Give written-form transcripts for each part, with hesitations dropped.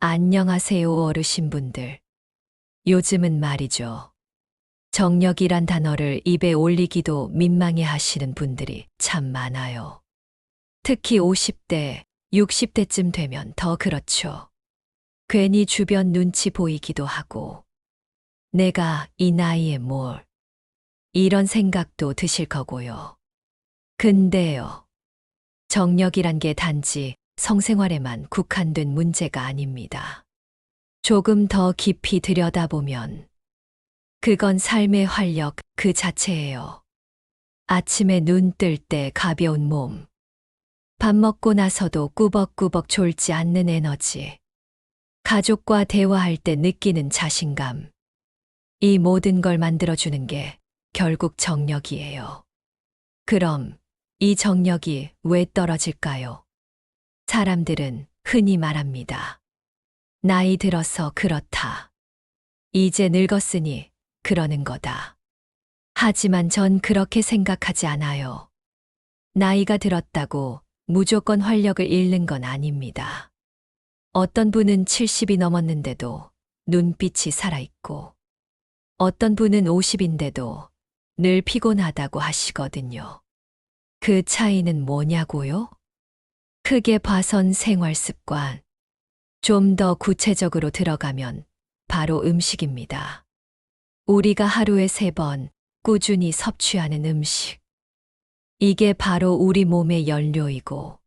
안녕하세요, 어르신분들. 요즘은 말이죠. 정력이란 단어를 입에 올리기도 민망해 하시는 분들이 참 많아요. 특히 50대, 60대쯤 되면 더 그렇죠. 괜히 주변 눈치 보이기도 하고, 내가 이 나이에 뭘, 이런 생각도 드실 거고요. 근데요, 정력이란 게 단지 성생활에만 국한된 문제가 아닙니다. 조금 더 깊이 들여다보면 그건 삶의 활력 그 자체예요. 아침에 눈 뜰 때 가벼운 몸, 밥 먹고 나서도 꾸벅꾸벅 졸지 않는 에너지, 가족과 대화할 때 느끼는 자신감, 이 모든 걸 만들어주는 게 결국 정력이에요. 그럼 이 정력이 왜 떨어질까요? 사람들은 흔히 말합니다. 나이 들어서 그렇다. 이제 늙었으니 그러는 거다. 하지만 전 그렇게 생각하지 않아요. 나이가 들었다고 무조건 활력을 잃는 건 아닙니다. 어떤 분은 70이 넘었는데도 눈빛이 살아있고, 어떤 분은 50인데도 늘 피곤하다고 하시거든요. 그 차이는 뭐냐고요? 크게 봐선 생활 습관. 좀 더 구체적으로 들어가면 바로 음식입니다. 우리가 하루에 3번 꾸준히 섭취하는 음식. 이게 바로 우리 몸의 연료이고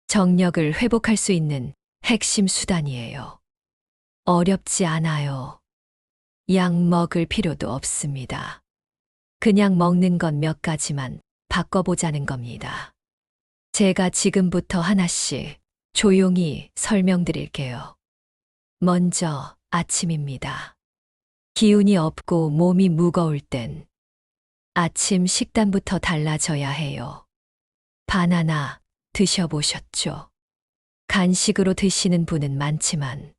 정력을 회복할 수 있는 핵심 수단이에요. 어렵지 않아요. 약 먹을 필요도 없습니다. 그냥 먹는 건 몇 가지만 바꿔보자는 겁니다. 제가 지금부터 하나씩 조용히 설명드릴게요. 먼저 아침입니다. 기운이 없고 몸이 무거울 땐 아침 식단부터 달라져야 해요. 바나나 드셔보셨죠? 간식으로 드시는 분은 많지만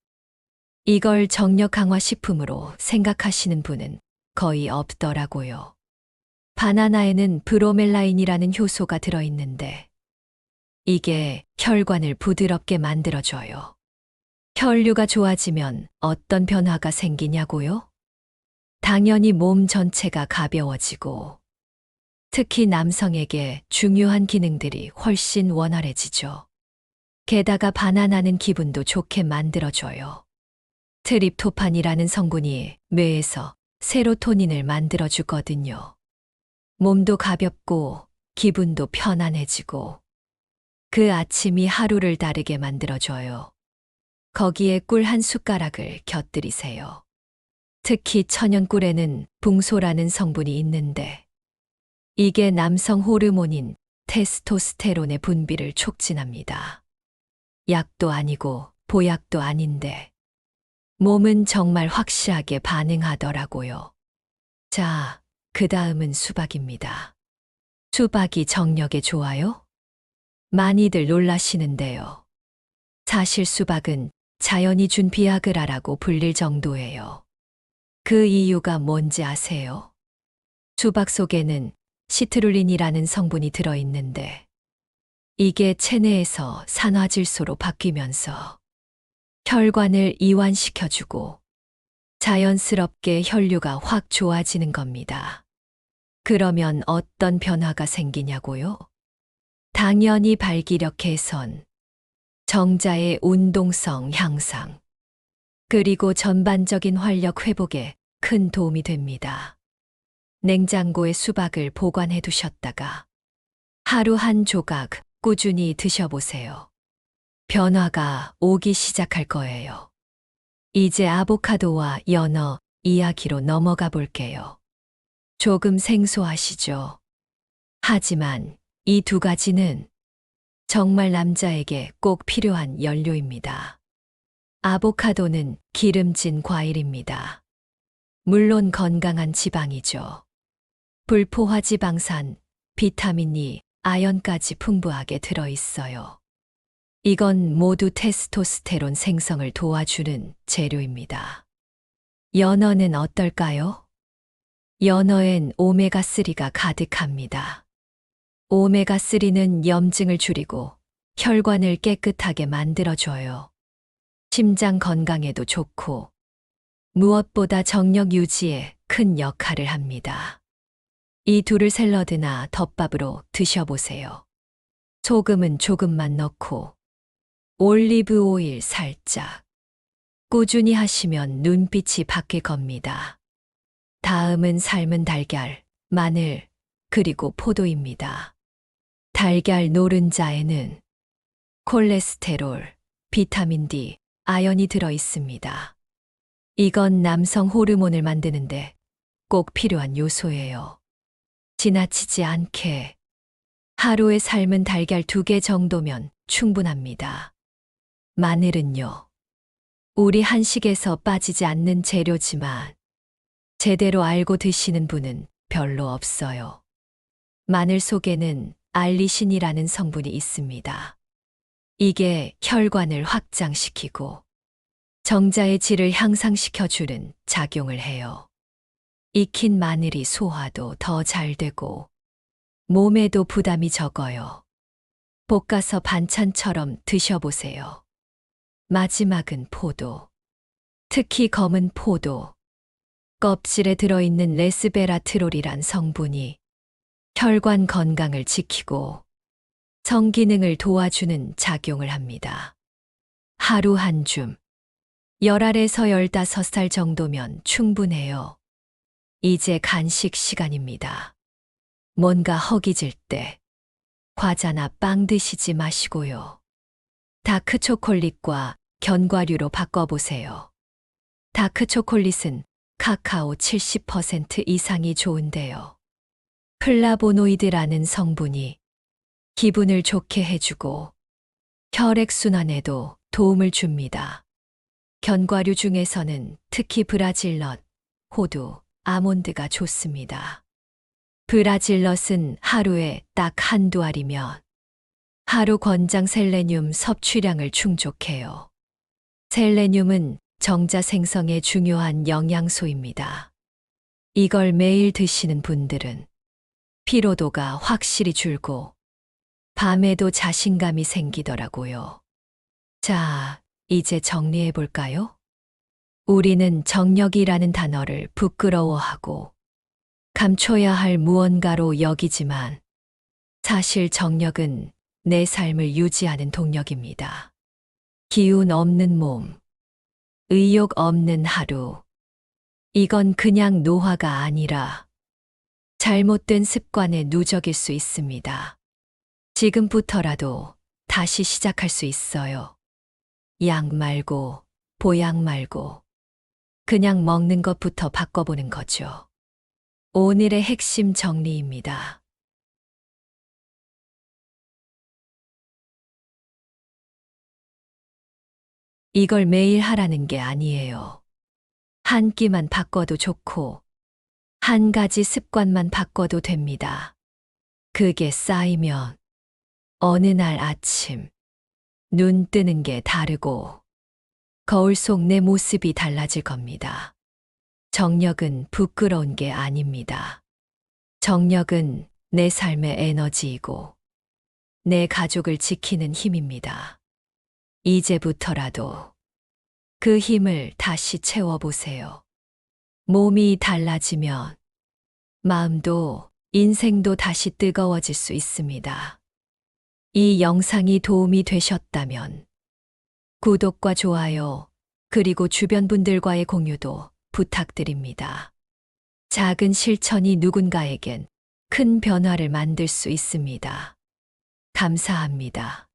이걸 정력 강화 식품으로 생각하시는 분은 거의 없더라고요. 바나나에는 브로멜라인이라는 효소가 들어있는데 이게 혈관을 부드럽게 만들어줘요. 혈류가 좋아지면 어떤 변화가 생기냐고요? 당연히 몸 전체가 가벼워지고 특히 남성에게 중요한 기능들이 훨씬 원활해지죠. 게다가 바나나는 기분도 좋게 만들어줘요. 트립토판이라는 성분이 뇌에서 세로토닌을 만들어주거든요. 몸도 가볍고 기분도 편안해지고 그 아침이 하루를 다르게 만들어줘요. 거기에 꿀 한 숟가락을 곁들이세요. 특히 천연꿀에는 붕소라는 성분이 있는데 이게 남성 호르몬인 테스토스테론의 분비를 촉진합니다. 약도 아니고 보약도 아닌데 몸은 정말 확실하게 반응하더라고요. 자, 그 다음은 수박입니다. 수박이 정력에 좋아요? 많이들 놀라시는데요. 사실 수박은 자연이 준 비아그라라고 불릴 정도예요. 그 이유가 뭔지 아세요? 수박 속에는 시트룰린이라는 성분이 들어있는데 이게 체내에서 산화질소로 바뀌면서 혈관을 이완시켜주고 자연스럽게 혈류가 확 좋아지는 겁니다. 그러면 어떤 변화가 생기냐고요? 당연히 발기력 개선, 정자의 운동성 향상, 그리고 전반적인 활력 회복에 큰 도움이 됩니다. 냉장고에 수박을 보관해 두셨다가 하루 한 조각 꾸준히 드셔보세요. 변화가 오기 시작할 거예요. 이제 아보카도와 연어 이야기로 넘어가 볼게요. 조금 생소하시죠? 하지만 이 두 가지는 정말 남자에게 꼭 필요한 연료입니다. 아보카도는 기름진 과일입니다. 물론 건강한 지방이죠. 불포화 지방산, 비타민 E, 아연까지 풍부하게 들어있어요. 이건 모두 테스토스테론 생성을 도와주는 재료입니다. 연어는 어떨까요? 연어엔 오메가3가 가득합니다. 오메가3는 염증을 줄이고 혈관을 깨끗하게 만들어줘요. 심장 건강에도 좋고 무엇보다 정력 유지에 큰 역할을 합니다. 이 둘을 샐러드나 덮밥으로 드셔보세요. 소금은 조금만 넣고 올리브 오일 살짝. 꾸준히 하시면 눈빛이 바뀔 겁니다. 다음은 삶은 달걀, 마늘, 그리고 포도입니다. 달걀 노른자에는 콜레스테롤, 비타민 D, 아연이 들어 있습니다. 이건 남성 호르몬을 만드는데 꼭 필요한 요소예요. 지나치지 않게 하루에 삶은 달걀 2개 정도면 충분합니다. 마늘은요, 우리 한식에서 빠지지 않는 재료지만 제대로 알고 드시는 분은 별로 없어요. 마늘 속에는 알리신이라는 성분이 있습니다. 이게 혈관을 확장시키고 정자의 질을 향상시켜주는 작용을 해요. 익힌 마늘이 소화도 더 잘 되고 몸에도 부담이 적어요. 볶아서 반찬처럼 드셔보세요. 마지막은 포도. 특히 검은 포도. 껍질에 들어있는 레스베라트롤이란 성분이 혈관 건강을 지키고 성기능을 도와주는 작용을 합니다. 하루 한 줌, 10알에서 15살 정도면 충분해요. 이제 간식 시간입니다. 뭔가 허기질 때 과자나 빵 드시지 마시고요. 다크 초콜릿과 견과류로 바꿔보세요. 다크 초콜릿은 카카오 70% 이상이 좋은데요. 플라보노이드라는 성분이 기분을 좋게 해주고 혈액순환에도 도움을 줍니다. 견과류 중에서는 특히 브라질넛, 호두, 아몬드가 좋습니다. 브라질넛은 하루에 딱 한두 알이면 하루 권장 셀레늄 섭취량을 충족해요. 셀레늄은 정자 생성에 중요한 영양소입니다. 이걸 매일 드시는 분들은 피로도가 확실히 줄고 밤에도 자신감이 생기더라고요. 자, 이제 정리해 볼까요? 우리는 정력이라는 단어를 부끄러워하고 감춰야 할 무언가로 여기지만 사실 정력은 내 삶을 유지하는 동력입니다. 기운 없는 몸, 의욕 없는 하루. 이건 그냥 노화가 아니라 잘못된 습관의 누적일 수 있습니다. 지금부터라도 다시 시작할 수 있어요. 약 말고, 보약 말고, 그냥 먹는 것부터 바꿔보는 거죠. 오늘의 핵심 정리입니다. 이걸 매일 하라는 게 아니에요. 한 끼만 바꿔도 좋고, 한 가지 습관만 바꿔도 됩니다. 그게 쌓이면 어느 날 아침 눈 뜨는 게 다르고 거울 속 내 모습이 달라질 겁니다. 정력은 부끄러운 게 아닙니다. 정력은 내 삶의 에너지이고 내 가족을 지키는 힘입니다. 이제부터라도 그 힘을 다시 채워보세요. 몸이 달라지면 마음도 인생도 다시 뜨거워질 수 있습니다. 이 영상이 도움이 되셨다면 구독과 좋아요, 그리고 주변 분들과의 공유도 부탁드립니다. 작은 실천이 누군가에겐 큰 변화를 만들 수 있습니다. 감사합니다.